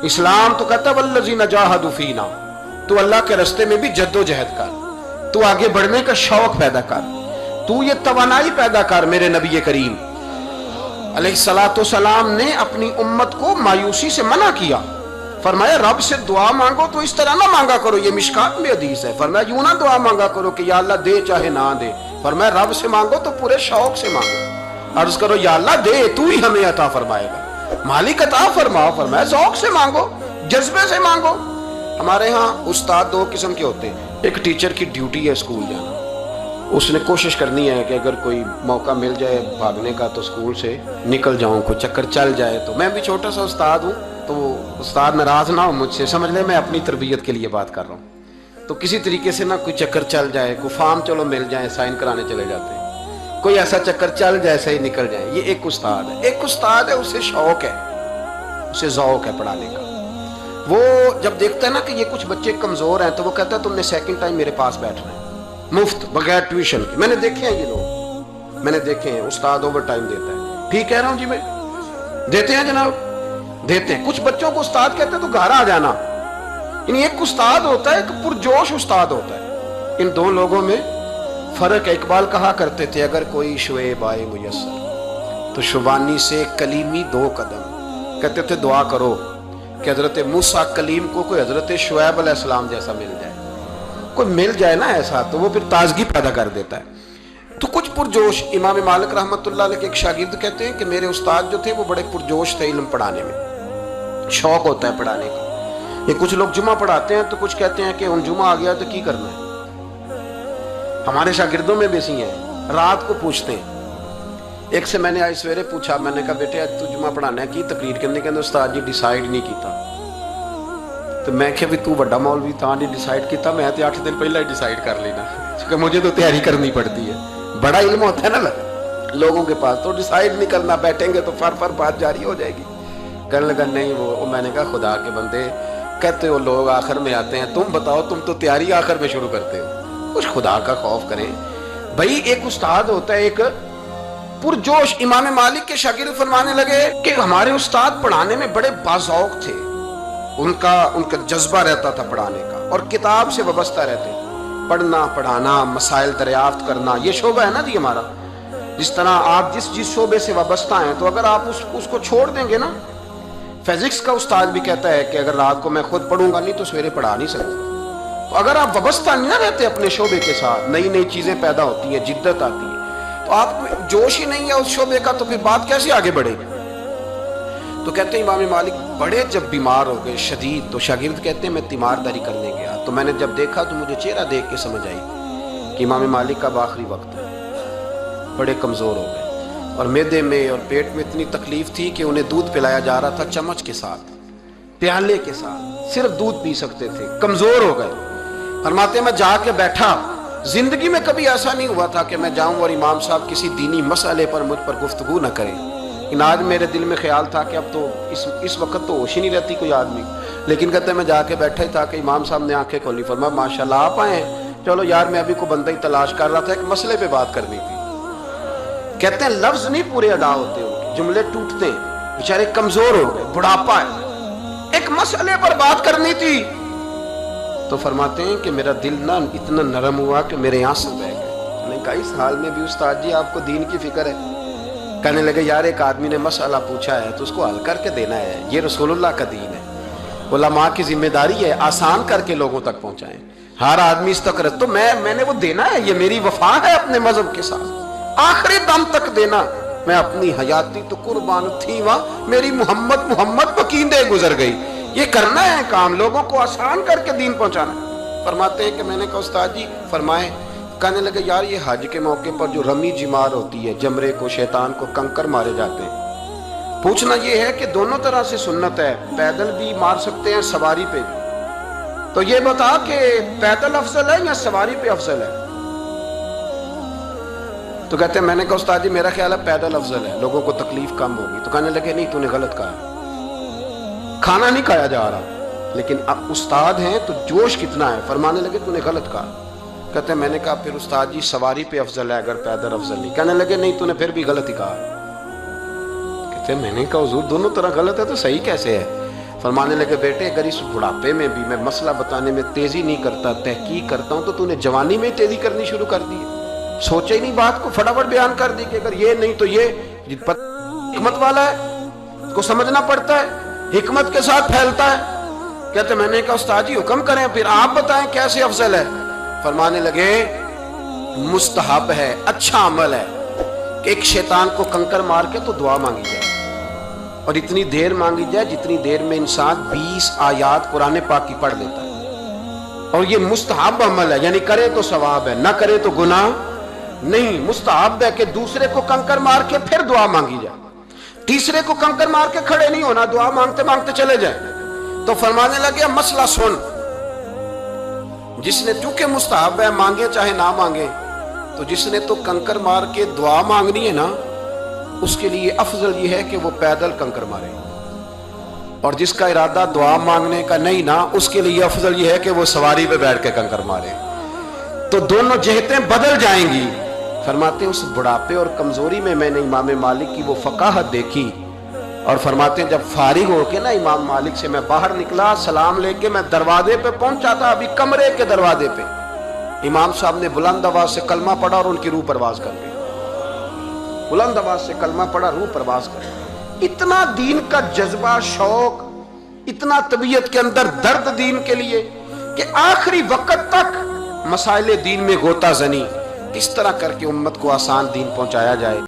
اسلام تو کہتا ہے والذین جاہدوا فینا، تو اللہ کے راستے میں بھی جدوجہد کر، تو آگے بڑھنے کا شوق پیدا کر، تو یہ توانائی پیدا کر۔ میرے نبی کریم علیہ السلام نے اپنی امت کو مایوسی سے منع کیا، فرمایا رب سے دعا مانگو تو اس طرح نہ مانگا کرو، یہ مشکات میں حدیث ہے، فرمایا یوں نہ دعا مانگا کرو کہ یا اللہ دے چاہے نہ دے، فرمایا رب سے مانگو تو پورے شوق سے مانگو، عرض کرو یا اللہ دے تو ہی ہمیں عطا فرمائے گا، مالک عطا فرماؤ، فرمایا ذوق سے مانگو، جذبے سے مانگو۔ ہمارے ہاں استاد دو قسم کے ہوتے ہیں، ایک ٹیچر کی ڈیوٹی ہے اسکول جانا، اس نے کوشش کرنی ہے کہ اگر کوئی موقع مل جائے بھاگنے کا تو اسکول سے نکل جاؤں، کوئی چکر چل جائے تو۔ میں بھی چھوٹا سا استاد ہوں، تو استاد ناراض نہ ہو مجھ سے، سمجھ لیں میں اپنی تربیت کے لیے بات کر رہا ہوں، تو کسی طریقے سے نہ کوئی چکر چل جائے، کوئی فارم چلو مل جائے، سائن کرانے چلے جاتے ہیں، کوئی ایسا چکر چل جائے صحیح نکل جائے، یہ ایک استاد ہے۔ ایک استاد ہے اسے شوق ہے، اسے ذوق ہے پڑھانے کا، وہ جب دیکھتا ہے نا کہ یہ کچھ بچے کمزور ہیں تو وہ کہتا ہے تم نے سیکنڈ ٹائم میرے پاس بیٹھنا ہے مفت بغیر ٹیوشن کے۔ میں نے دیکھے ہیں یہ لوگ، میں نے دیکھے ہیں، استاد اوور ٹائم دیتا ہے، ٹھیک کہہ رہا ہوں جی میں، دیتے ہیں جناب، دیتے ہیں۔ کچھ بچوں کو استاد کہتے ہیں تو گھر آ جانا، یعنی ایک استاد ہوتا ہے، ایک پرجوش استاد ہوتا ہے، ان دو لوگوں میں فرق ہے۔ اقبال کہا کرتے تھے اگر کوئی شعیب آئے میسر تو شبانی سے کلیمی دو قدم، کہتے تھے دعا کرو کہ حضرت موسیٰ کلیم کو کوئی حضرت شعیب علیہ السلام جیسا مل جائے، کوئی مل جائے نا ایسا، تو وہ پھر تازگی پیدا کر دیتا ہے۔ تو کچھ پرجوش، امام مالک رحمۃ اللہ علیہ کے ایک شاگرد کہتے ہیں کہ میرے استاد جو تھے وہ بڑے پرجوش تھے، علم پڑھانے میں شوق ہوتا ہے پڑھانے کا۔ یہ کچھ لوگ جمعہ پڑھاتے ہیں تو کچھ کہتے ہیں کہ ان جمعہ آ گیا تو کی کرنا ہے، ہمارے شاگردوں میں بھی ایسی ہیں، رات کو پوچھتے ہیں۔ ایک سے میں نے آج سویرے پوچھا، میں نے کہا بیٹے آج تو جمعہ پڑھانا ہے کی تقریر کرنے کے اندر، استاد جی ڈیسائیڈ نہیں کیتا، تو میں کہ بھی تو بڑا مولوی تاں نہیں ڈیسائیڈ کیتا، میں تے 8 دن پہلے ہی ڈیسائیڈ کر لینا، کیونکہ مجھے تو تیاری کرنی پڑتی ہے، بڑا علم ہوتا ہے نا لوگوں کے پاس، تو ڈیسائیڈ نہیں کرنا، بیٹھیں گے تو فر بات جاری ہو جائے گی۔ کہنے لگا نہیں وہ، میں نے کہا خدا کے بندے کہتے ہو لوگ آخر میں آتے ہیں، تم بتاؤ تم تو تیاری آخر میں شروع کرتے ہو، کچھ خدا کا خوف کریں بھائی۔ ایک استاد ہوتا ہے ایک پرجوش۔ امام مالک کے شاگرد فرمانے لگے کہ ہمارے استاد پڑھانے میں بڑے باذوق تھے، ان کا جذبہ رہتا تھا پڑھانے کا، اور کتاب سے وابستہ رہتے، پڑھنا پڑھانا مسائل دریافت کرنا، یہ شعبہ ہے نا جی ہمارا۔ جس طرح آپ جس شعبے سے وابستہ ہیں تو اگر آپ اس کو چھوڑ دیں گے نا، فزکس کا استاد بھی کہتا ہے کہ اگر رات کو میں خود پڑھوں گا نہیں تو سویرے پڑھا نہیں سکتا، تو اگر آپ وابستہ نہیں نہ رہتے اپنے شعبے کے ساتھ، نئی نئی چیزیں پیدا ہوتی ہیں، جدت آتی ہے، تو آپ کو جوش ہی نہیں ہے اس شعبے کا، تو پھر بات کیسے آگے بڑھے گی؟ تو کہتے ہیں امام مالک بڑے جب بیمار ہو گئے شدید، تو شاگرد کہتے ہیں میں تیمارداری کرنے گیا، تو میں نے جب دیکھا تو مجھے چہرہ دیکھ کے سمجھ آئی کہ امام مالک کا آخری وقت ہے، بڑے کمزور ہو گئے، اور معدے میں اور پیٹ میں اتنی تکلیف تھی کہ انہیں دودھ پلایا جا رہا تھا چمچ کے ساتھ، پیالے کے ساتھ، صرف دودھ پی سکتے تھے، کمزور ہو گئے۔ فرماتے ہیں میں جا کے بیٹھا، زندگی میں کبھی ایسا نہیں ہوا تھا کہ میں جاؤں اور امام صاحب کسی دینی مسئلے پر مجھ پر گفتگو نہ کریں، لیکن آج میرے دل میں خیال تھا کہ اب تو اس وقت تو ہوش ہی نہیں رہتی کوئی آدمی، لیکن کہتے ہیں میں جا کے بیٹھا ہی تھا کہ امام صاحب نے آنکھیں کھولی، فرمایا ماشاءاللہ آپ آئے ہیں، چلو یار میں ابھی کو بندہ ہی تلاش کر رہا تھا، ایک مسئلے پہ بات کرنی تھی۔ کہتے ہیں لفظ نہیں پورے ادا ہوتے، ان کے جملے ٹوٹتے ہیں، بیچارے کمزور ہو گئے، بڑھاپا ہے، ایک مسئلے پر بات کرنی تھی، تو فرماتے ہیں کہ میرا دل نہ اتنا نرم ہوا کہ میرے آنسو بہہ گئے۔ میں نے کہا اس حال میں بھی استاد جی آپ کو دین کی فکر ہے؟ کہنے لگے یار ایک آدمی نے مسئلہ پوچھا ہے تو اس کو حل کر کے دینا ہے، یہ رسول اللہ کا دین ہے، علماء کی ذمہ داری ہے آسان کر کے لوگوں تک پہنچائیں، ہر آدمی اس تک تو میں نے وہ دینا ہے، یہ میری وفا ہے اپنے مذہب کے ساتھ، آخری دم تک دینا، میں اپنی حیاتی تو قربان تھی وہاں میری محمد پکیندے گزر گئی، یہ کرنا ہے کام، لوگوں کو آسان کر کے دین پہنچانا ہے۔ فرماتے ہیں کہ میں نے کہا استاد جی فرمائیں، کہنے لگے یار یہ حج کے موقع پر جو رمی جمار ہوتی ہے، جمرے کو شیطان کو کنکر مارے جاتے ہیں، پوچھنا یہ ہے کہ دونوں طرح سے سنت ہے، پیدل بھی مار سکتے ہیں سواری پہ بھی، تو یہ بتا کہ پیدل افضل ہے یا سواری پہ افضل ہے؟ تو کہتے ہیں میں نے کہا استاد جی میرا خیال ہے پیدل افضل ہے، لوگوں کو تکلیف کم ہوگی، تو کہنے لگے نہیں تو نے غلط کہا، کھانا نہیں کھایا جا رہا، لیکن اب استاد ہیں تو جوش کتنا ہے، فرمانے لگے تو نے غلط کہا۔ کہتے ہیں میں نے کہا پھر استاد جی سواری پہ افضل ہے اگر پیدل افضل نہیں، کہنے لگے نہیں تو نے پھر بھی غلط ہی کہا۔ کہتے ہیں میں نے کہا حضور دونوں طرح غلط ہے تو صحیح کیسے ہے؟ فرمانے لگے بیٹے اگر اس بڑھاپے میں بھی میں مسئلہ بتانے میں تیزی نہیں کرتا، تحقیق کرتا ہوں، تو تو نے جوانی میں تیزی کرنی شروع کر دی ہے، سوچے ہی نہیں بات کو، فٹافٹ بیان کر دی کہ اگر یہ نہیں تو یہ حکمت والا ہے، کو سمجھنا پڑتا ہے، حکمت کے ساتھ پھیلتا ہے۔ کہتے میں نے کہا استاد جی حکم کریں، پھر آپ بتائیں کیسے افضل ہے۔ فرمانے لگے مستحب ہے، اچھا عمل ہے کہ ایک شیطان کو کنکر مار کے تو دعا مانگی جائے، اور اتنی دیر مانگی جائے جتنی دیر میں انسان 20 آیات قرآن پاک کی پڑھ لیتا ہے، اور یہ مستحب عمل ہے، یعنی کرے تو ثواب ہے، نہ کرے تو گناہ نہیں۔ مستحب ہے کہ دوسرے کو کنکر مار کے پھر دعا مانگی جائے، تیسرے کو کنکر مار کے کھڑے نہیں ہونا، دعا مانگتے مانگتے چلے جائیں۔ تو فرمانے لگے مسئلہ سن، جس نے چونکہ مستحب ہے مانگے چاہے نہ مانگے، تو جس نے تو کنکر مار کے دعا مانگنی ہے نا، اس کے لیے افضل یہ ہے کہ وہ پیدل کنکر مارے، اور جس کا ارادہ دعا مانگنے کا نہیں نا، اس کے لیے افضل یہ ہے کہ وہ سواری پہ بیٹھ کے کنکر مارے۔ تو دونوں جہتیں بدل جائیں گی۔ فرماتے ہیں اس بڑھاپے اور کمزوری میں میں نے امام مالک کی وہ فقاہت دیکھی، اور فرماتے ہیں جب فارغ ہو کے نا امام مالک سے میں باہر نکلا، سلام لے کے میں دروازے پہ پہنچا تھا، ابھی کمرے کے دروازے پہ امام صاحب نے بلند آواز سے کلمہ پڑھا اور ان کی روح پرواز کر گئی، بلند آواز سے کلمہ پڑھا، روح پرواز کر گئی۔ اتنا دین کا جذبہ، شوق، اتنا طبیعت کے اندر درد دین کے لیے کہ آخری وقت تک مسائل دین میں غوطہ زنی، کس طرح کر کے امت کو آسان دین پہنچایا جائے۔